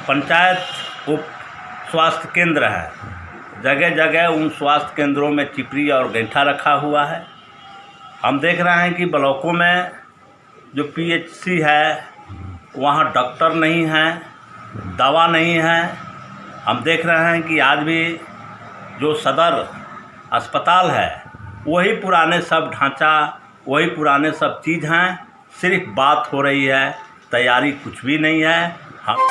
पंचायत उप स्वास्थ्य केंद्र है, जगह जगह उन स्वास्थ्य केंद्रों में चिपरी और गैंठा रखा हुआ है। हम देख रहे हैं कि ब्लॉकों में जो पीएचसी है वहाँ डॉक्टर नहीं हैं, दवा नहीं है। हम देख रहे हैं कि आज भी जो सदर अस्पताल है वही पुराने सब ढांचा, वही पुराने सब चीज़ हैं, सिर्फ बात हो रही है, तैयारी कुछ भी नहीं है। हम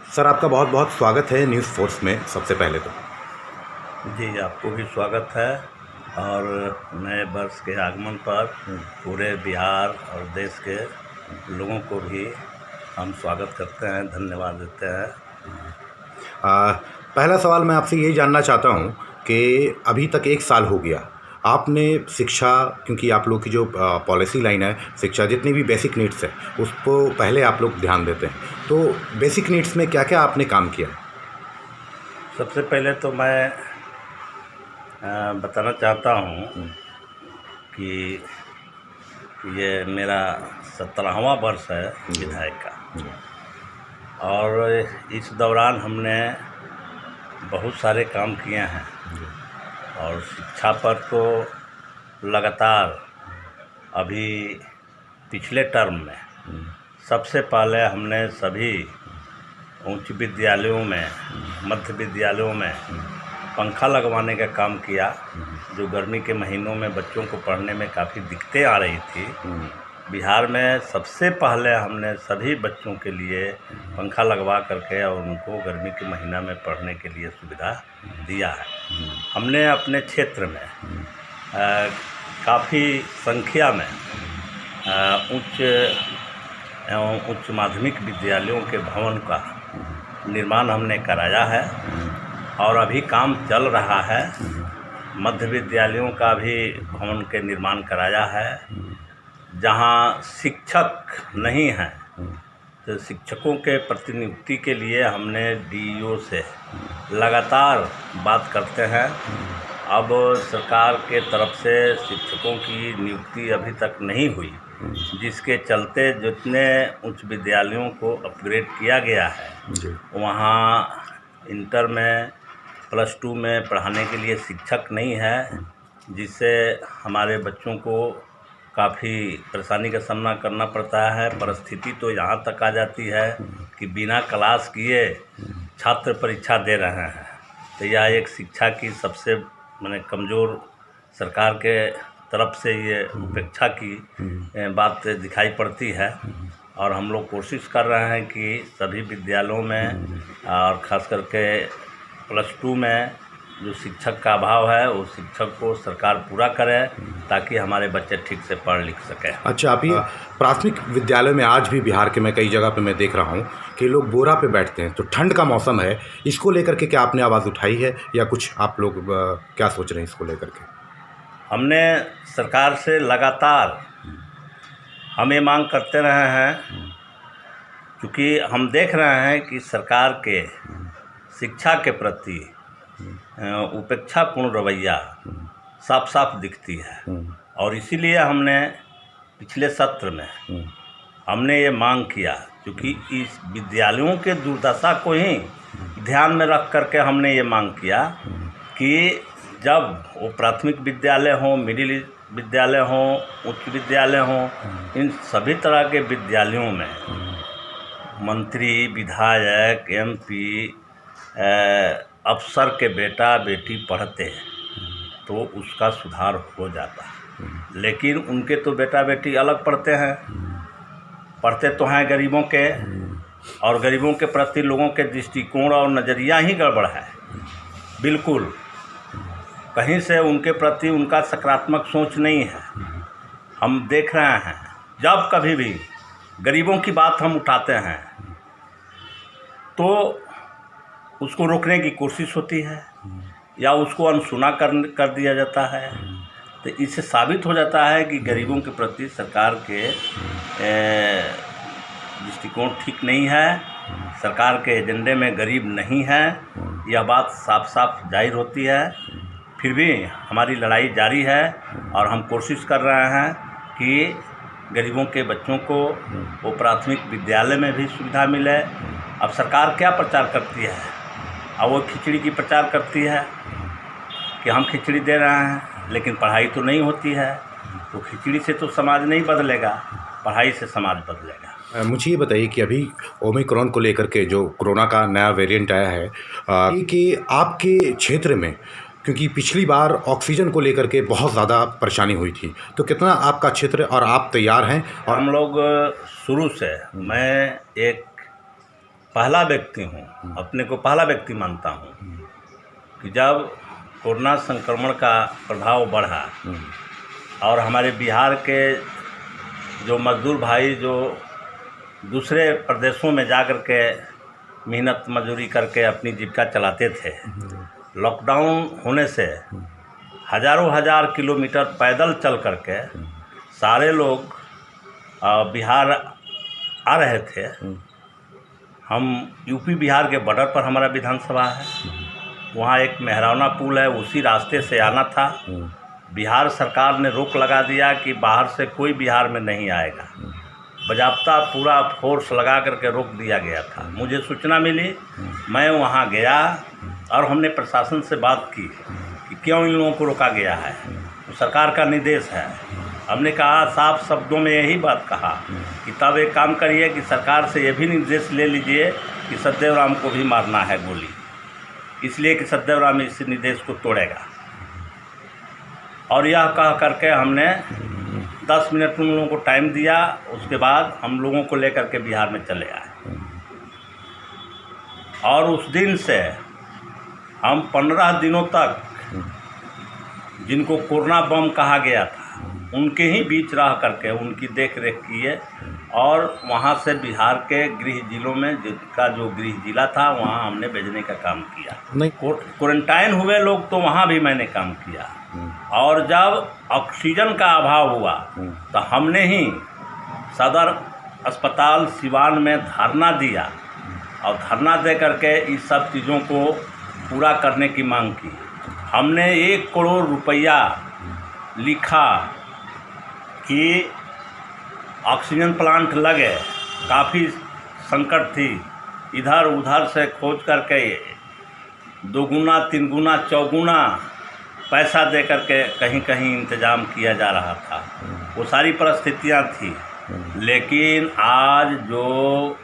सर, आपका बहुत बहुत स्वागत है न्यूज़ फोर्स में। सबसे पहले तो जी, आपको भी स्वागत है और नए वर्ष के आगमन पर पूरे बिहार और देश के लोगों को भी हम स्वागत करते हैं, धन्यवाद देते हैं। पहला सवाल मैं आपसे यही जानना चाहता हूँ कि अभी तक 1 साल हो गया, आपने शिक्षा, क्योंकि आप लोग की जो पॉलिसी लाइन है शिक्षा, जितनी भी बेसिक नीड्स है उसको पहले आप लोग ध्यान देते हैं, तो बेसिक नीड्स में क्या क्या आपने काम किया? सबसे पहले तो मैं बताना चाहता हूँ कि ये मेरा 17वां वर्ष है विधायक का और इस दौरान हमने बहुत सारे काम किए हैं और शिक्षा पर तो लगातार अभी पिछले टर्म में सबसे पहले हमने सभी उच्च विद्यालयों में, मध्य विद्यालयों में पंखा लगवाने का काम किया। जो गर्मी के महीनों में बच्चों को पढ़ने में काफ़ी दिक्कतें आ रही थी, बिहार में सबसे पहले हमने सभी बच्चों के लिए पंखा लगवा करके और उनको गर्मी के महीना में पढ़ने के लिए सुविधा दिया है। हमने अपने क्षेत्र में काफ़ी संख्या में उच्च एवं उच्च माध्यमिक विद्यालयों के भवन का निर्माण हमने कराया है और अभी काम चल रहा है। मध्य विद्यालयों का भी भवन के निर्माण कराया है। जहाँ शिक्षक नहीं हैं तो शिक्षकों के प्रतिनियुक्ति के लिए हमने डीईओ से लगातार बात करते हैं। अब सरकार के तरफ से शिक्षकों की नियुक्ति अभी तक नहीं हुई, जिसके चलते जितने उच्च विद्यालयों को अपग्रेड किया गया है वहाँ इंटर में, +2 में पढ़ाने के लिए शिक्षक नहीं है, जिससे हमारे बच्चों को काफ़ी परेशानी का सामना करना पड़ता है। परिस्थिति तो यहाँ तक आ जाती है कि बिना क्लास किए छात्र परीक्षा दे रहे हैं। तो यह एक शिक्षा की सबसे कमज़ोर सरकार के तरफ से ये उपेक्षा की बात दिखाई पड़ती है और हम लोग कोशिश कर रहे हैं कि सभी विद्यालयों में और ख़ास करके +2 में जो शिक्षक का अभाव है वो शिक्षक को सरकार पूरा करे ताकि हमारे बच्चे ठीक से पढ़ लिख सकें। अच्छा, अभी प्राथमिक विद्यालय में आज भी बिहार के मैं कई जगह पे मैं देख रहा हूँ कि लोग बोरा पे बैठते हैं, तो ठंड का मौसम है, इसको लेकर के क्या आपने आवाज़ उठाई है या कुछ आप लोग क्या सोच रहे हैं इसको लेकर के? हमने सरकार से लगातार हम ये मांग करते रहे हैं, क्योंकि हम देख रहे हैं कि सरकार के शिक्षा के प्रति उपेक्षापूर्ण रवैया साफ साफ दिखती है और इसीलिए हमने पिछले सत्र में हमने ये मांग किया, क्योंकि इस विद्यालयों के दुर्दशा को ही ध्यान में रख करके हमने ये मांग किया कि जब वो प्राथमिक विद्यालय हों, मिडिल विद्यालय हों, उच्च विद्यालय हों, इन सभी तरह के विद्यालयों में मंत्री, विधायक, एमपी, अफसर के बेटा बेटी पढ़ते हैं तो उसका सुधार हो जाता है। लेकिन उनके तो बेटा बेटी अलग पढ़ते हैं, पढ़ते तो हैं गरीबों के, और गरीबों के प्रति लोगों के दृष्टिकोण और नज़रिया ही गड़बड़ है। बिल्कुल कहीं से उनके प्रति उनका सकारात्मक सोच नहीं है। हम देख रहे हैं जब कभी भी गरीबों की बात हम उठाते हैं तो उसको रोकने की कोशिश होती है या उसको अनसुना कर दिया जाता है। तो इससे साबित हो जाता है कि गरीबों के प्रति सरकार के दृष्टिकोण ठीक नहीं है सरकार के एजेंडे में गरीब नहीं है, यह बात साफ साफ जाहिर होती है। फिर भी हमारी लड़ाई जारी है और हम कोशिश कर रहे हैं कि गरीबों के बच्चों को वो प्राथमिक विद्यालय में भी सुविधा मिले। अब सरकार क्या प्रचार करती है? अब वो खिचड़ी की प्रचार करती है कि हम खिचड़ी दे रहे हैं, लेकिन पढ़ाई तो नहीं होती है। तो खिचड़ी से तो समाज नहीं बदलेगा, पढ़ाई से समाज बदलेगा। मुझे ये बताइए कि अभी ओमिक्रॉन को लेकर के जो कोरोना का नया वेरिएंट आया है कि आपके क्षेत्र में, क्योंकि पिछली बार ऑक्सीजन को लेकर के बहुत ज़्यादा परेशानी हुई थी, तो कितना आपका क्षेत्र और आप तैयार हैं? और हम लोग शुरू से, मैं एक पहला व्यक्ति हूँ, अपने को पहला व्यक्ति मानता हूँ कि जब कोरोना संक्रमण का प्रभाव बढ़ा और हमारे बिहार के जो मजदूर भाई जो दूसरे प्रदेशों में जा कर के मेहनत मजदूरी करके अपनी जीविका चलाते थे, लॉकडाउन होने से हज़ारों हज़ार किलोमीटर पैदल चल करके सारे लोग बिहार आ रहे थे। हम यूपी बिहार के बॉर्डर पर हमारा विधानसभा है, वहाँ एक मेहरावना पुल है, उसी रास्ते से आना था। बिहार सरकार ने रोक लगा दिया कि बाहर से कोई बिहार में नहीं आएगा। बजाब्ता पूरा फोर्स लगा करके रोक दिया गया था। मुझे सूचना मिली, मैं वहाँ गया और हमने प्रशासन से बात की कि क्यों इन लोगों को रोका गया है। तो सरकार का निर्देश है। हमने कहा, साफ शब्दों में यही बात कहा कि तब एक काम करिए कि सरकार से ये भी निर्देश ले लीजिए कि सतदेव राम को भी मारना है गोली, इसलिए कि सतदेव राम इस निर्देश को तोड़ेगा। और यह कह करके हमने 10 मिनट उन लोगों को टाइम दिया। उसके बाद हम लोगों को लेकर के बिहार में चले आए और उस दिन से हम 15 दिनों तक जिनको कोरोना बम कहा गया था उनके ही बीच रह करके उनकी देख रेख किए और वहाँ से बिहार के गृह जिलों में, जिनका जो गृह जिला था, वहाँ हमने भेजने का काम किया। नहीं, क्वारंटाइन हुए लोग तो वहाँ भी मैंने काम किया। और जब ऑक्सीजन का अभाव हुआ तो हमने ही सदर अस्पताल सिवान में धरना दिया और धरना दे करके इस सब चीज़ों को पूरा करने की मांग की। हमने 1 करोड़ रुपया लिखा कि ऑक्सीजन प्लांट लगे। काफ़ी संकट थी, इधर उधर से खोज करके 2 गुना 3 गुना 4 गुना पैसा दे करके कहीं कहीं इंतज़ाम किया जा रहा था। वो सारी परिस्थितियाँ थी। लेकिन आज जो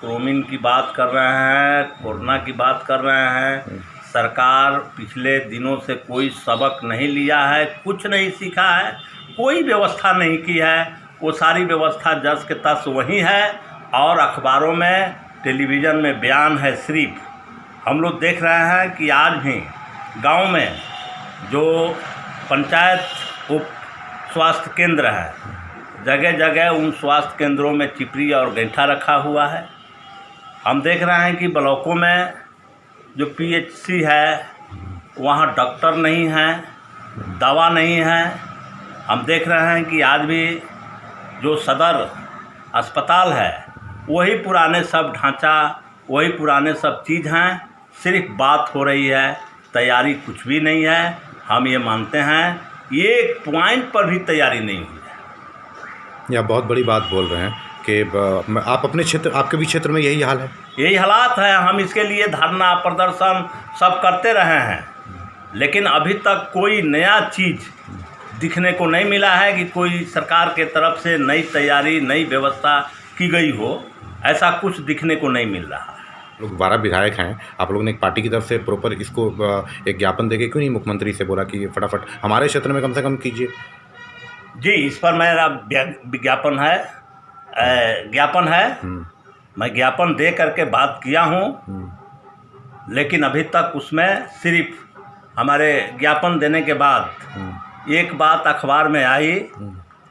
कोविड की बात कर रहे हैं, कोरोना की बात कर रहे हैं, सरकार पिछले दिनों से कोई सबक नहीं लिया है, कुछ नहीं सीखा है, कोई व्यवस्था नहीं की है। वो सारी व्यवस्था जस के तस वही है और अखबारों में, टेलीविज़न में बयान है सिर्फ। हम लोग देख रहे हैं कि आज भी गांव में जो पंचायत उप स्वास्थ्य केंद्र है, जगह जगह उन स्वास्थ्य केंद्रों में चिपरी और गैंठा रखा हुआ है। हम देख रहे हैं कि ब्लॉकों में जो पीएचसी है वहाँ डॉक्टर नहीं है, दवा नहीं है। हम देख रहे हैं कि आज भी जो सदर अस्पताल है वही पुराने सब ढांचा, वही पुराने सब चीज़ हैं, सिर्फ बात हो रही है, तैयारी कुछ भी नहीं है। हम ये मानते हैं ये एक पॉइंट पर भी तैयारी नहीं हुई है। या बहुत बड़ी बात बोल रहे हैं कि आप अपने क्षेत्र, आपके भी क्षेत्र में यही हाल है? यही हालात है। हम इसके लिए धरना प्रदर्शन सब करते रहे हैं, लेकिन अभी तक कोई नया चीज़ दिखने को नहीं मिला है कि कोई सरकार के तरफ से नई तैयारी, नई व्यवस्था की गई हो। ऐसा कुछ दिखने को नहीं मिल रहा है। लोग 12 विधायक हैं, आप लोगों ने एक पार्टी की तरफ से प्रॉपर इसको एक ज्ञापन देके क्यों नहीं मुख्यमंत्री से बोला कि फटाफट हमारे क्षेत्र में कम से कम कीजिए? जी, इस पर मेरा ज्ञापन है। मैं ज्ञापन दे करके बात किया हूँ, लेकिन अभी तक उसमें सिर्फ हमारे ज्ञापन देने के बाद एक बात अखबार में आई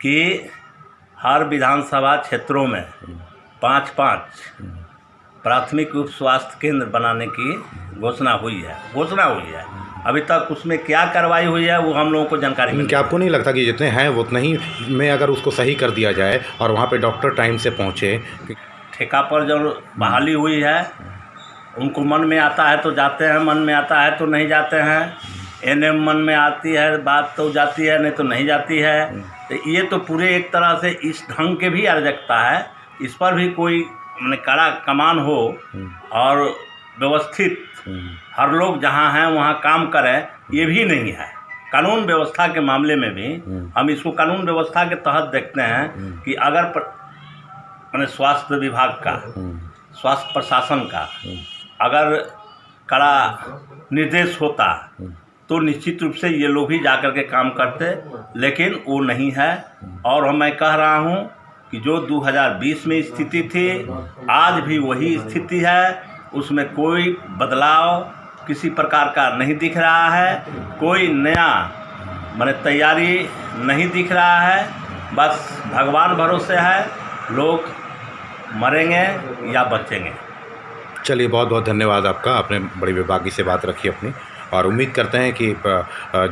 कि हर विधानसभा क्षेत्रों में 5-5 प्राथमिक उप स्वास्थ्य केंद्र बनाने की घोषणा हुई है। अभी तक उसमें क्या कार्रवाई हुई है वो हम लोगों को जानकारी नहीं। क्या आपको नहीं लगता कि जितने हैं वो उतने ही में अगर उसको सही कर दिया जाए और वहाँ पे डॉक्टर टाइम से पहुँचे? ठेका पर जो बहाली हुई है, उनको मन में आता है तो जाते हैं, मन में आता है तो नहीं जाते हैं। एनएम मन में आती है बात तो जाती है, नहीं तो नहीं जाती है। तो ये तो पूरे एक तरह से इस ढंग के भी अराजकता है। इस पर भी कोई माने कड़ा कमान हो और व्यवस्थित हर लोग जहाँ हैं वहाँ काम करें, ये भी नहीं है। कानून व्यवस्था के मामले में भी हम इसको कानून व्यवस्था के तहत देखते हैं कि अगर माने स्वास्थ्य विभाग का, स्वास्थ्य प्रशासन का अगर कड़ा निर्देश होता तो निश्चित रूप से ये लोग भी जाकर के काम करते, लेकिन वो नहीं है। और मैं कह रहा हूँ कि जो 2020 में स्थिति थी, आज भी वही स्थिति है। उसमें कोई बदलाव किसी प्रकार का नहीं दिख रहा है, कोई नया माने तैयारी नहीं दिख रहा है। बस भगवान भरोसे है, लोग मरेंगे या बचेंगे। चलिए, बहुत बहुत धन्यवाद आपका, आपने बड़ी बेबाकी से बात रखी अपनी, और उम्मीद करते हैं कि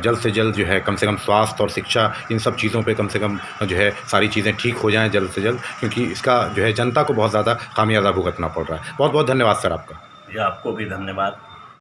जल्द से जल्द जो है कम से कम स्वास्थ्य और शिक्षा, इन सब चीज़ों पे कम से कम जो है सारी चीज़ें ठीक हो जाएं जल्द से जल्द, क्योंकि इसका जो है जनता को बहुत ज़्यादा खामियाजा भुगतना पड़ रहा है। बहुत बहुत धन्यवाद सर आपका। जी, आपको भी धन्यवाद।